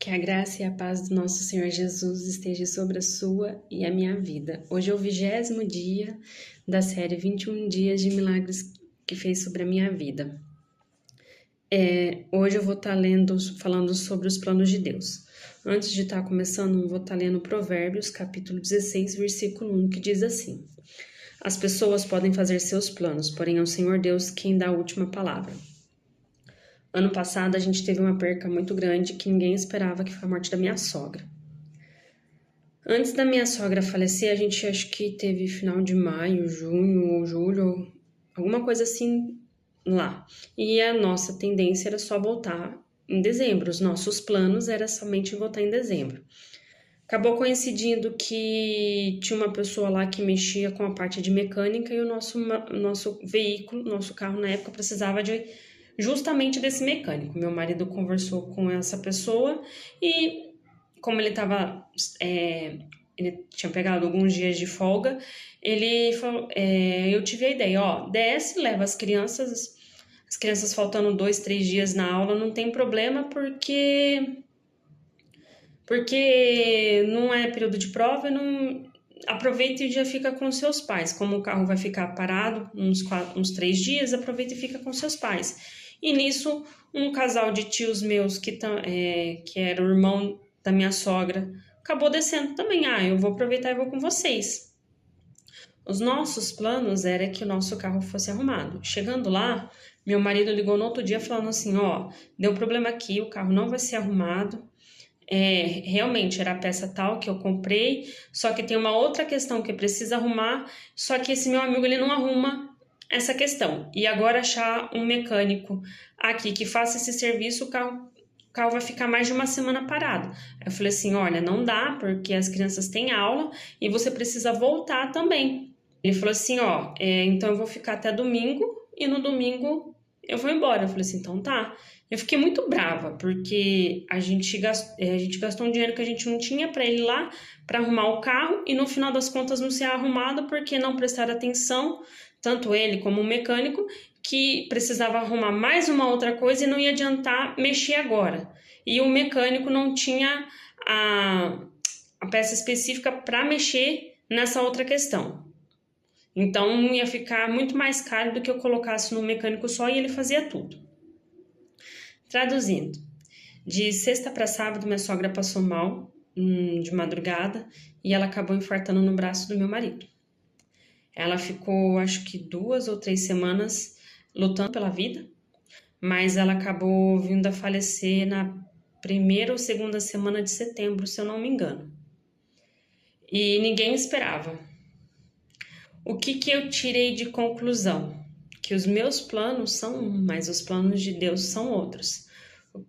Que a graça e a paz do nosso Senhor Jesus esteja sobre a sua e a minha vida. Hoje é o 20º dia da série 21 Dias de Milagres que fez sobre a minha vida. Hoje eu vou estar falando sobre os planos de Deus. Antes de estar começando, eu vou estar lendo Provérbios, capítulo 16, versículo 1, que diz assim: As pessoas podem fazer seus planos, porém é o Senhor Deus quem dá a última palavra. Ano passado a gente teve uma perca muito grande que ninguém esperava, que foi a morte da minha sogra. Antes da minha sogra falecer, a gente acho que teve final de maio, junho ou julho, alguma coisa assim lá. E a nossa tendência era só voltar em dezembro. Os nossos planos era somente voltar em dezembro. Acabou coincidindo que tinha uma pessoa lá que mexia com a parte de mecânica e o nosso veículo, nosso carro na época precisava justamente desse mecânico. Meu marido conversou com essa pessoa e, como ele tinha pegado alguns dias de folga, ele falou, eu tive a ideia, desce, leva as crianças faltando 2, 3 dias na aula, não tem problema, porque não é período de prova, aproveita e já fica com seus pais. Como o carro vai ficar parado uns 3 dias, aproveita e fica com seus pais. E nisso, um casal de tios meus, que era o irmão da minha sogra, acabou descendo também. Eu vou aproveitar e vou com vocês. Os nossos planos era que o nosso carro fosse arrumado. Chegando lá, meu marido ligou no outro dia falando assim, deu problema aqui, o carro não vai ser arrumado. Realmente era a peça tal que eu comprei, só que tem uma outra questão que precisa arrumar, só que esse meu amigo ele não arruma essa questão. E agora achar um mecânico aqui que faça esse serviço, o carro vai ficar mais de uma semana parado. Eu falei assim, olha, não dá, porque as crianças têm aula e você precisa voltar também. Ele falou assim, então eu vou ficar até domingo e no domingo eu vou embora. Eu falei assim, então tá. Eu fiquei muito brava, porque a gente gastou um dinheiro que a gente não tinha para ir lá para arrumar o carro e no final das contas não ser arrumado porque não prestaram atenção, tanto ele como o mecânico, que precisava arrumar mais uma outra coisa e não ia adiantar mexer agora. E o mecânico não tinha a peça específica para mexer nessa outra questão. Então ia ficar muito mais caro do que eu colocasse no mecânico só e ele fazia tudo. Traduzindo, de sexta para sábado minha sogra passou mal de madrugada e ela acabou infartando no braço do meu marido. Ela ficou acho que 2 ou 3 semanas lutando pela vida, mas ela acabou vindo a falecer na 1ª ou 2ª semana de setembro, se eu não me engano. E ninguém esperava. O que eu tirei de conclusão? Que os meus planos são mas os planos de Deus são outros.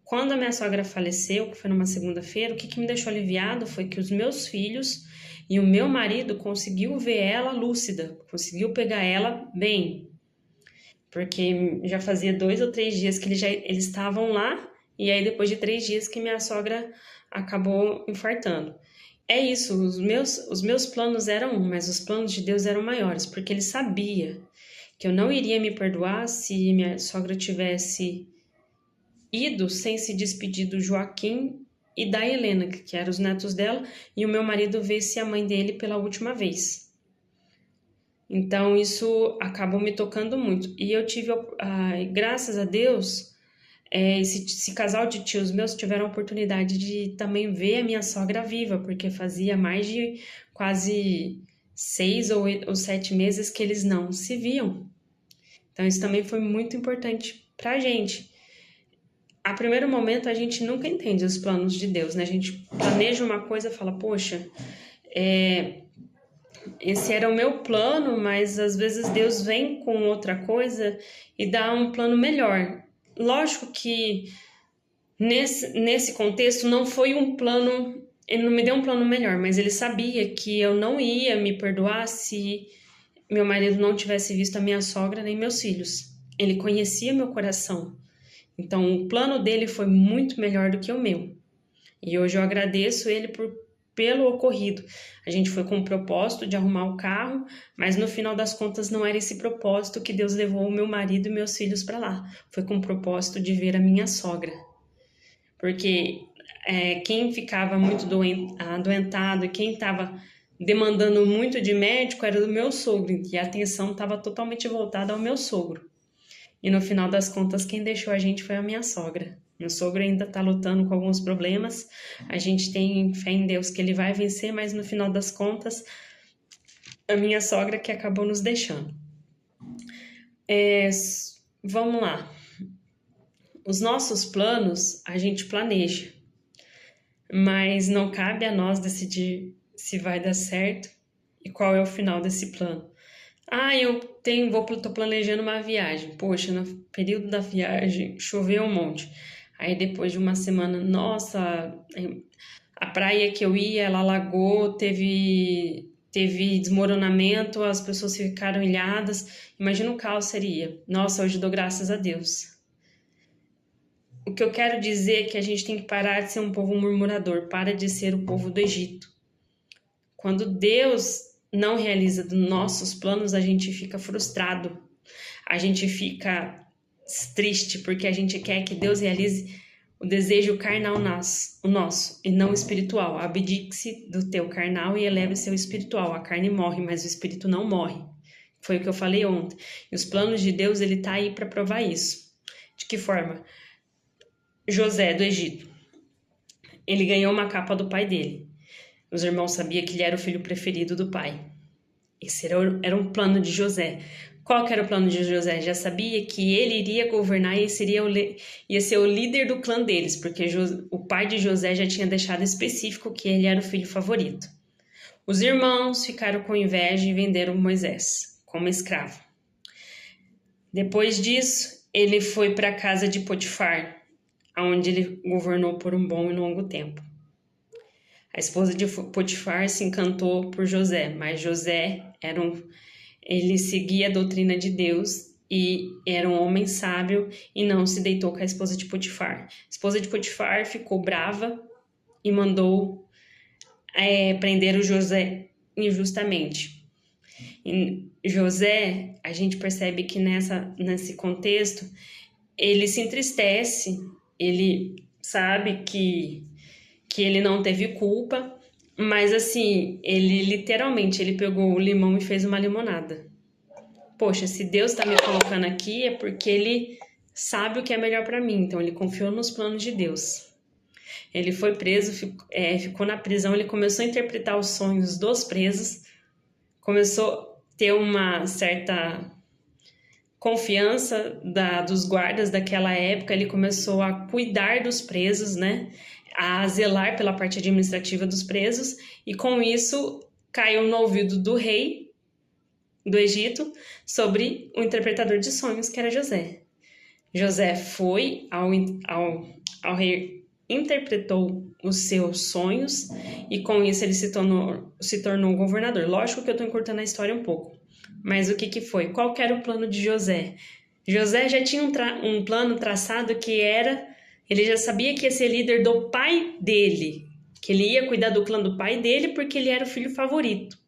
Quando a minha sogra faleceu, que foi numa segunda-feira, o que me deixou aliviado foi que os meus filhos e o meu marido conseguiu ver ela lúcida, conseguiu pegar ela bem. Porque já fazia 2 ou 3 dias que eles estavam lá, e aí depois de 3 dias que minha sogra acabou infartando. É isso, os meus planos eram mas os planos de Deus eram maiores, porque ele sabia que eu não iria me perdoar se minha sogra tivesse ido sem se despedir do Joaquim e da Helena, que eram os netos dela, e o meu marido visse a mãe dele pela última vez. Então isso acabou me tocando muito. E eu tive, graças a Deus, esse casal de tios meus tiveram a oportunidade de também ver a minha sogra viva, porque fazia mais de quase 6 ou 7 meses que eles não se viam. Então isso também foi muito importante pra gente. A primeiro momento a gente nunca entende os planos de Deus, né? A gente planeja uma coisa e fala, poxa, esse era o meu plano, mas às vezes Deus vem com outra coisa e dá um plano melhor. Lógico que nesse contexto não foi um plano, ele não me deu um plano melhor, mas ele sabia que eu não ia me perdoar se meu marido não tivesse visto a minha sogra nem meus filhos. Ele conhecia meu coração. Então o plano dele foi muito melhor do que o meu. E hoje eu agradeço ele pelo ocorrido. A gente foi com o propósito de arrumar o carro, mas no final das contas não era esse propósito que Deus levou o meu marido e meus filhos para lá. Foi com o propósito de ver a minha sogra. Porque quem ficava muito adoentado e quem estava demandando muito de médico era o meu sogro, e a atenção estava totalmente voltada ao meu sogro. E no final das contas, quem deixou a gente foi a minha sogra. Meu sogro ainda está lutando com alguns problemas. A gente tem fé em Deus que ele vai vencer, mas no final das contas, a minha sogra que acabou nos deixando. Vamos lá. Os nossos planos, a gente planeja, mas não cabe a nós decidir se vai dar certo e qual é o final desse plano. Tô planejando uma viagem. Poxa, no período da viagem choveu um monte. Aí depois de uma semana, nossa, a praia que eu ia, ela alagou, teve desmoronamento, as pessoas ficaram ilhadas. Imagina o caos seria. Nossa, hoje dou graças a Deus. O que eu quero dizer é que a gente tem que parar de ser um povo murmurador, para de ser o povo do Egito. Quando Deus não realiza dos nossos planos, a gente fica frustrado, a gente fica triste, porque a gente quer que Deus realize o desejo carnal o nosso, e não o espiritual. Abdique-se do teu carnal e eleve seu espiritual. A carne morre, mas o espírito não morre. Foi o que eu falei ontem. E os planos de Deus, ele tá aí para provar isso. De que forma? José do Egito. Ele ganhou uma capa do pai dele. Os irmãos sabiam que ele era o filho preferido do pai. Esse era um plano de José. Qual que era o plano de José? Já sabia que ele iria governar e ia ser o líder do clã deles, porque o pai de José já tinha deixado específico que ele era o filho favorito. Os irmãos ficaram com inveja e venderam Moisés como escravo. Depois disso, ele foi para a casa de Potifar, onde ele governou por um bom e longo tempo. A esposa de Potifar se encantou por José, mas José ele seguia a doutrina de Deus e era um homem sábio e não se deitou com a esposa de Potifar. A esposa de Potifar ficou brava e mandou prender o José injustamente. E José, a gente percebe que nesse contexto, ele se entristece, ele sabe que ele não teve culpa, mas assim, ele pegou o limão e fez uma limonada. Poxa, se Deus está me colocando aqui é porque ele sabe o que é melhor para mim, então ele confiou nos planos de Deus. Ele foi preso, ficou na prisão, ele começou a interpretar os sonhos dos presos, começou a ter uma certa confiança dos guardas daquela época, ele começou a cuidar dos presos, né? A zelar pela parte administrativa dos presos, e com isso caiu no ouvido do rei do Egito sobre o interpretador de sonhos, que era José. José foi ao rei, interpretou os seus sonhos, e com isso ele se tornou governador. Lógico que eu estou encurtando a história um pouco, mas o que foi? Qual que era o plano de José? José já tinha um plano traçado que era... Ele já sabia que ia ser líder do pai dele, que ele ia cuidar do clã do pai dele porque ele era o filho favorito.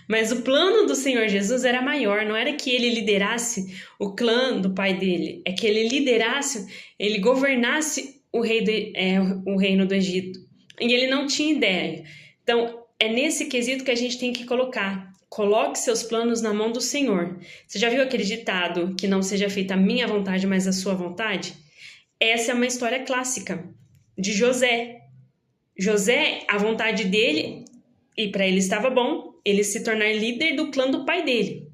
Mas o plano do Senhor Jesus era maior, não era que ele liderasse o clã do pai dele, é que ele governasse o reino do Egito. E ele não tinha ideia. Então, é nesse quesito que a gente tem que colocar. Coloque seus planos na mão do Senhor. Você já viu aquele ditado que não seja feita a minha vontade, mas a sua vontade? Essa é uma história clássica de José. José, a vontade dele, e para ele estava bom, ele se tornar líder do clã do pai dele.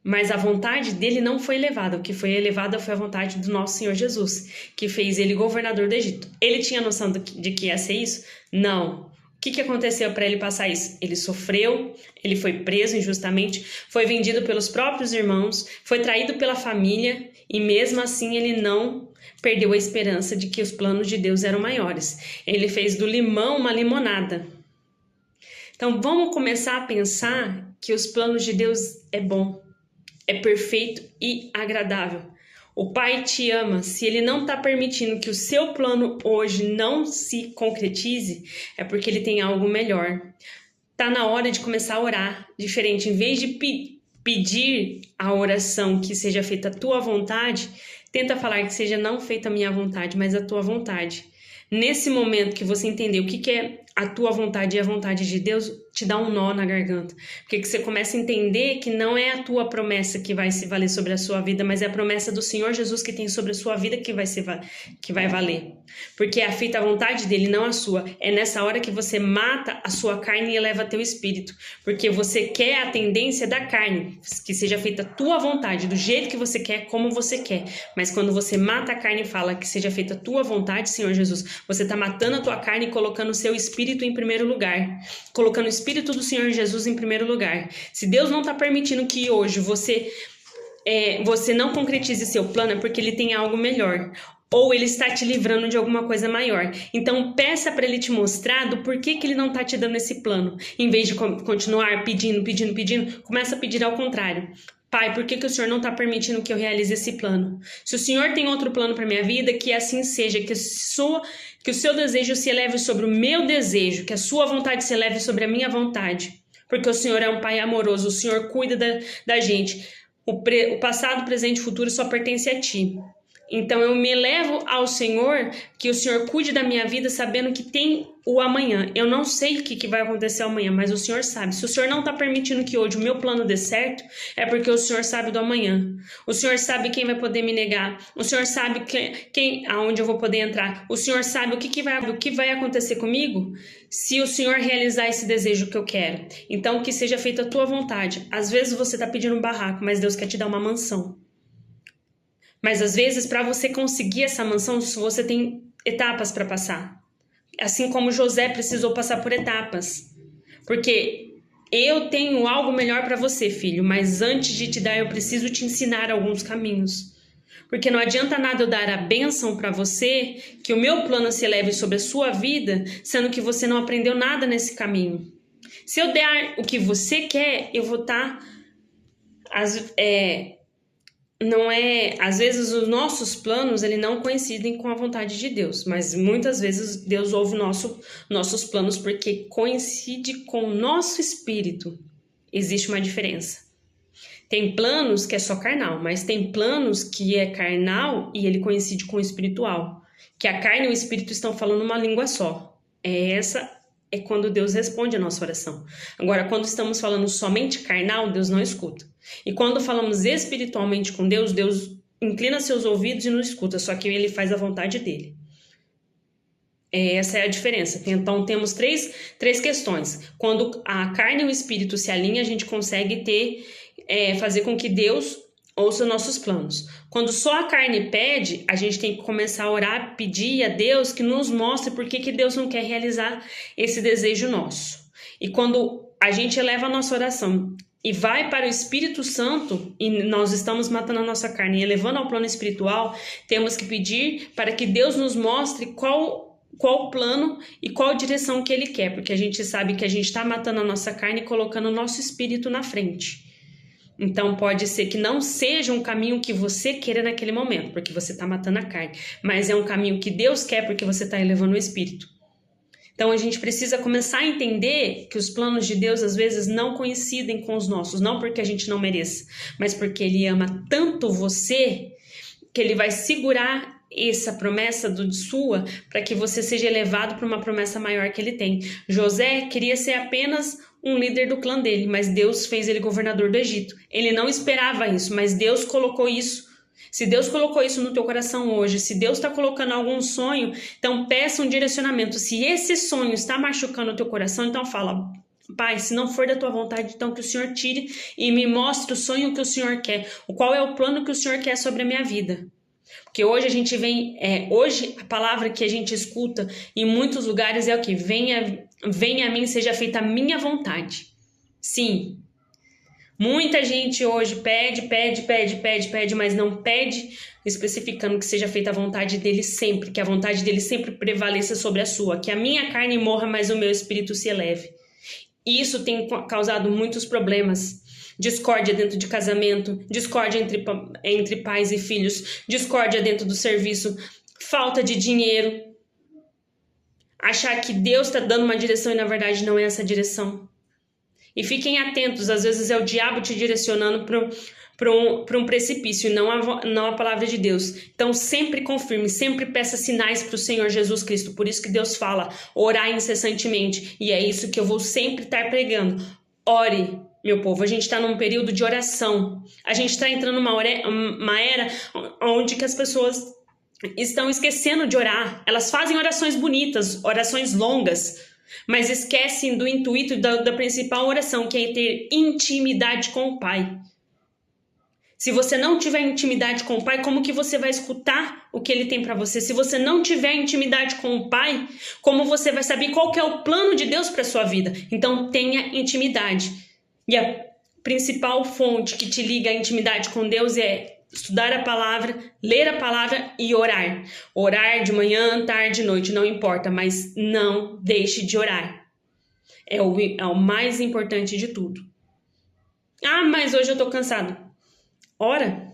Mas a vontade dele não foi elevada. O que foi elevada foi a vontade do nosso Senhor Jesus, que fez ele governador do Egito. Ele tinha noção de que ia ser isso? Não. O que aconteceu para ele passar isso? Ele sofreu, ele foi preso injustamente, foi vendido pelos próprios irmãos, foi traído pela família, e mesmo assim ele não perdeu a esperança de que os planos de Deus eram maiores. Ele fez do limão uma limonada. Então vamos começar a pensar que os planos de Deus é bom, é perfeito e agradável. O Pai te ama. Se Ele não está permitindo que o seu plano hoje não se concretize, é porque Ele tem algo melhor. Tá na hora de começar a orar diferente. Em vez de pedir a oração que seja feita a tua vontade, tenta falar que seja não feita a minha vontade, mas a tua vontade. Nesse momento que você entender o que é a tua vontade e a vontade de Deus, te dá um nó na garganta. Porque você começa a entender que não é a tua promessa que vai se valer sobre a sua vida, mas é a promessa do Senhor Jesus que tem sobre a sua vida que vai valer. Porque é feita a vontade dele, não a sua. É nessa hora que você mata a sua carne e eleva teu espírito. Porque você quer a tendência da carne, que seja feita a tua vontade, do jeito que você quer, como você quer. Mas quando você mata a carne e fala que seja feita a tua vontade, Senhor Jesus, você está matando a tua carne e colocando o seu espírito em primeiro lugar, colocando o Espírito do Senhor Jesus em primeiro lugar. Se Deus não está permitindo que hoje você não concretize seu plano, é porque Ele tem algo melhor, ou Ele está te livrando de alguma coisa maior. Então peça para Ele te mostrar do porquê que Ele não está te dando esse plano. Em vez de continuar pedindo, começa a pedir ao contrário. Pai, por que o Senhor não está permitindo que eu realize esse plano? Se o Senhor tem outro plano para minha vida, que assim seja, que o seu desejo se eleve sobre o meu desejo, que a sua vontade se eleve sobre a minha vontade. Porque o Senhor é um Pai amoroso, o Senhor cuida da gente. O passado, presente e futuro só pertence a Ti. Então eu me elevo ao Senhor, que o Senhor cuide da minha vida sabendo que tem o amanhã. Eu não sei o que vai acontecer amanhã, mas o Senhor sabe. Se o Senhor não está permitindo que hoje o meu plano dê certo, é porque o Senhor sabe do amanhã. O Senhor sabe quem vai poder me negar. O Senhor sabe aonde eu vou poder entrar. O Senhor sabe o que vai acontecer comigo se o Senhor realizar esse desejo que eu quero. Então que seja feita a tua vontade. Às vezes você está pedindo um barraco, mas Deus quer te dar uma mansão. Mas às vezes, para você conseguir essa mansão, você tem etapas para passar. Assim como José precisou passar por etapas. Porque eu tenho algo melhor para você, filho, mas antes de te dar, eu preciso te ensinar alguns caminhos. Porque não adianta nada eu dar a bênção para você, que o meu plano se eleve sobre a sua vida, sendo que você não aprendeu nada nesse caminho. Se eu der o que você quer, eu vou estar... Às vezes os nossos planos ele não coincidem com a vontade de Deus, mas muitas vezes Deus ouve nossos planos porque coincide com o nosso espírito. Existe uma diferença. Tem planos que é só carnal, mas tem planos que é carnal e ele coincide com o espiritual. Que a carne e o espírito estão falando uma língua só. Essa é quando Deus responde a nossa oração. Agora, quando estamos falando somente carnal, Deus não escuta. E quando falamos espiritualmente com Deus, Deus inclina seus ouvidos e nos escuta, só que Ele faz a vontade dEle. Essa é a diferença. Então, temos três questões. Quando a carne e o espírito se alinham, a gente consegue fazer com que Deus ouça nossos planos. Quando só a carne pede, a gente tem que começar a orar, pedir a Deus que nos mostre por que Deus não quer realizar esse desejo nosso. E quando a gente eleva a nossa oração e vai para o Espírito Santo, e nós estamos matando a nossa carne e elevando ao plano espiritual, temos que pedir para que Deus nos mostre qual plano e qual direção que Ele quer, porque a gente sabe que a gente está matando a nossa carne e colocando o nosso espírito na frente. Então pode ser que não seja um caminho que você queira naquele momento, porque você está matando a carne, mas é um caminho que Deus quer porque você está elevando o espírito. Então a gente precisa começar a entender que os planos de Deus às vezes não coincidem com os nossos, não porque a gente não mereça, mas porque Ele ama tanto você que Ele vai segurar essa promessa sua para que você seja elevado para uma promessa maior que Ele tem. José queria ser apenas um líder do clã dele, mas Deus fez ele governador do Egito. Ele não esperava isso, mas Deus colocou isso. Se Deus colocou isso no teu coração hoje, se Deus está colocando algum sonho, então peça um direcionamento. Se esse sonho está machucando o teu coração, então fala: Pai, se não for da tua vontade, então que o Senhor tire e me mostre o sonho que o Senhor quer. Qual é o plano que o Senhor quer sobre a minha vida? Porque hoje a gente hoje a palavra que a gente escuta em muitos lugares é o que? Venha a mim, seja feita a minha vontade. Sim. Muita gente hoje pede, mas não pede especificando que seja feita a vontade dele sempre, que a vontade dele sempre prevaleça sobre a sua, que a minha carne morra, mas o meu espírito se eleve. E isso tem causado muitos problemas. Discórdia dentro de casamento, discórdia entre pais e filhos, discórdia dentro do serviço, falta de dinheiro. Achar que Deus está dando uma direção e na verdade não é essa direção. E fiquem atentos, às vezes é o diabo te direcionando para um precipício, e não a palavra de Deus. Então sempre confirme, sempre peça sinais para o Senhor Jesus Cristo. Por isso que Deus fala, orar incessantemente. E é isso que eu vou sempre estar pregando. Ore, meu povo. A gente está num período de oração. A gente está entrando numa era onde que as pessoas estão esquecendo de orar. Elas fazem orações bonitas, orações longas, mas esquecem do intuito da principal oração, que é ter intimidade com o Pai. Se você não tiver intimidade com o Pai, como que você vai escutar o que Ele tem para você? Se você não tiver intimidade com o Pai, como você vai saber qual que é o plano de Deus para sua vida? Então tenha intimidade. E a principal fonte que te liga à intimidade com Deus é estudar a palavra, ler a palavra e orar. Orar de manhã, tarde, noite, não importa, mas não deixe de orar. É o mais importante de tudo. Ah, mas hoje eu tô cansado. Ora.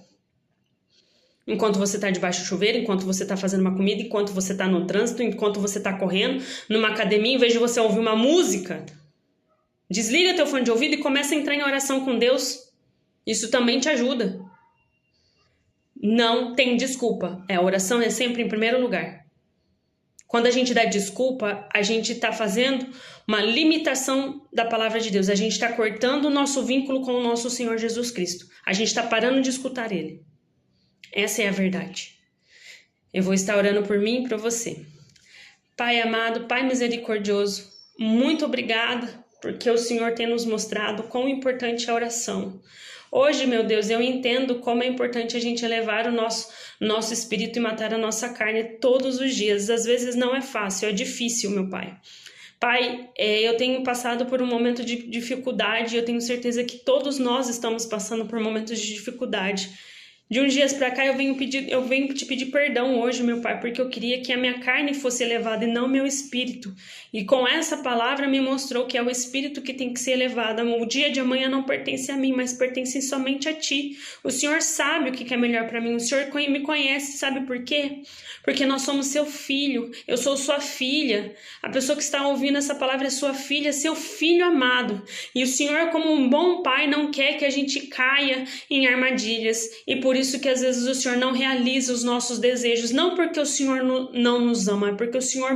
Enquanto você está debaixo do chuveiro, enquanto você está fazendo uma comida, enquanto você está no trânsito, enquanto você está correndo, numa academia, em vez de você ouvir uma música, desliga teu fone de ouvido e começa a entrar em oração com Deus. Isso também te ajuda. Não tem desculpa. A oração é sempre em primeiro lugar. Quando a gente dá desculpa, a gente está fazendo uma limitação da palavra de Deus. A gente está cortando o nosso vínculo com o nosso Senhor Jesus Cristo. A gente está parando de escutar Ele. Essa é a verdade. Eu vou estar orando por mim e por você. Pai amado, Pai misericordioso, muito obrigada porque o Senhor tem nos mostrado quão importante é a oração. Hoje, meu Deus, eu entendo como é importante a gente elevar o nosso espírito e matar a nossa carne todos os dias. Às vezes não é fácil, é difícil, meu Pai. Pai, eu tenho passado por um momento de dificuldade, eu tenho certeza que todos nós estamos passando por momentos de dificuldade. De uns dias para cá eu venho te pedir perdão hoje, meu Pai, porque eu queria que a minha carne fosse elevada e não meu espírito. E com essa palavra me mostrou que é o espírito que tem que ser elevado. O dia de amanhã não pertence a mim, mas pertence somente a Ti. O Senhor sabe o que é melhor para mim. O Senhor me conhece, sabe por quê? Porque nós somos seu filho, eu sou sua filha. A pessoa que está ouvindo essa palavra é sua filha, seu filho amado. E o Senhor, como um bom pai, não quer que a gente caia em armadilhas. E por isso que às vezes o Senhor não realiza os nossos desejos, não porque o Senhor não nos ama, é porque o Senhor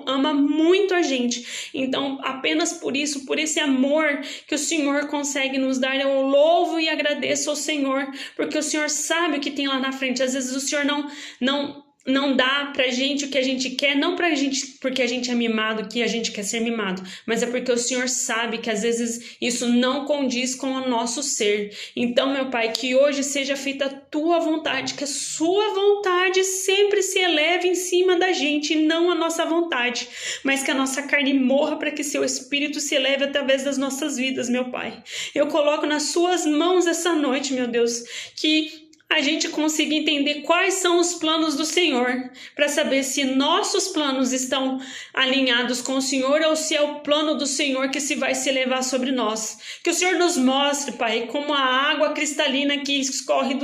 ama muito a gente. Então, apenas por isso, por esse amor que o Senhor consegue nos dar, eu louvo e agradeço ao Senhor, porque o Senhor sabe o que tem lá na frente. Às vezes o Senhor não dá pra gente o que a gente quer, não pra gente porque a gente é mimado, que a gente quer ser mimado, mas é porque o Senhor sabe que às vezes isso não condiz com o nosso ser. Então, meu Pai, que hoje seja feita a Tua vontade, que a Sua vontade sempre se eleve em cima da gente, e não a nossa vontade, mas que a nossa carne morra para que Seu Espírito se eleve através das nossas vidas, meu Pai. Eu coloco nas Suas mãos essa noite, meu Deus, que a gente consiga entender quais são os planos do Senhor, para saber se nossos planos estão alinhados com o Senhor ou se é o plano do Senhor que vai se elevar sobre nós. Que o Senhor nos mostre, Pai, como a água cristalina que escorre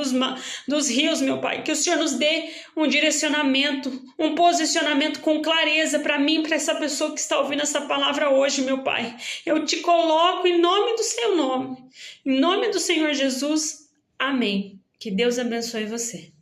dos rios, meu Pai. Que o Senhor nos dê um direcionamento, um posicionamento com clareza para mim, para essa pessoa que está ouvindo essa palavra hoje, meu Pai. Eu te coloco em nome do Seu nome, em nome do Senhor Jesus. Amém. Que Deus abençoe você.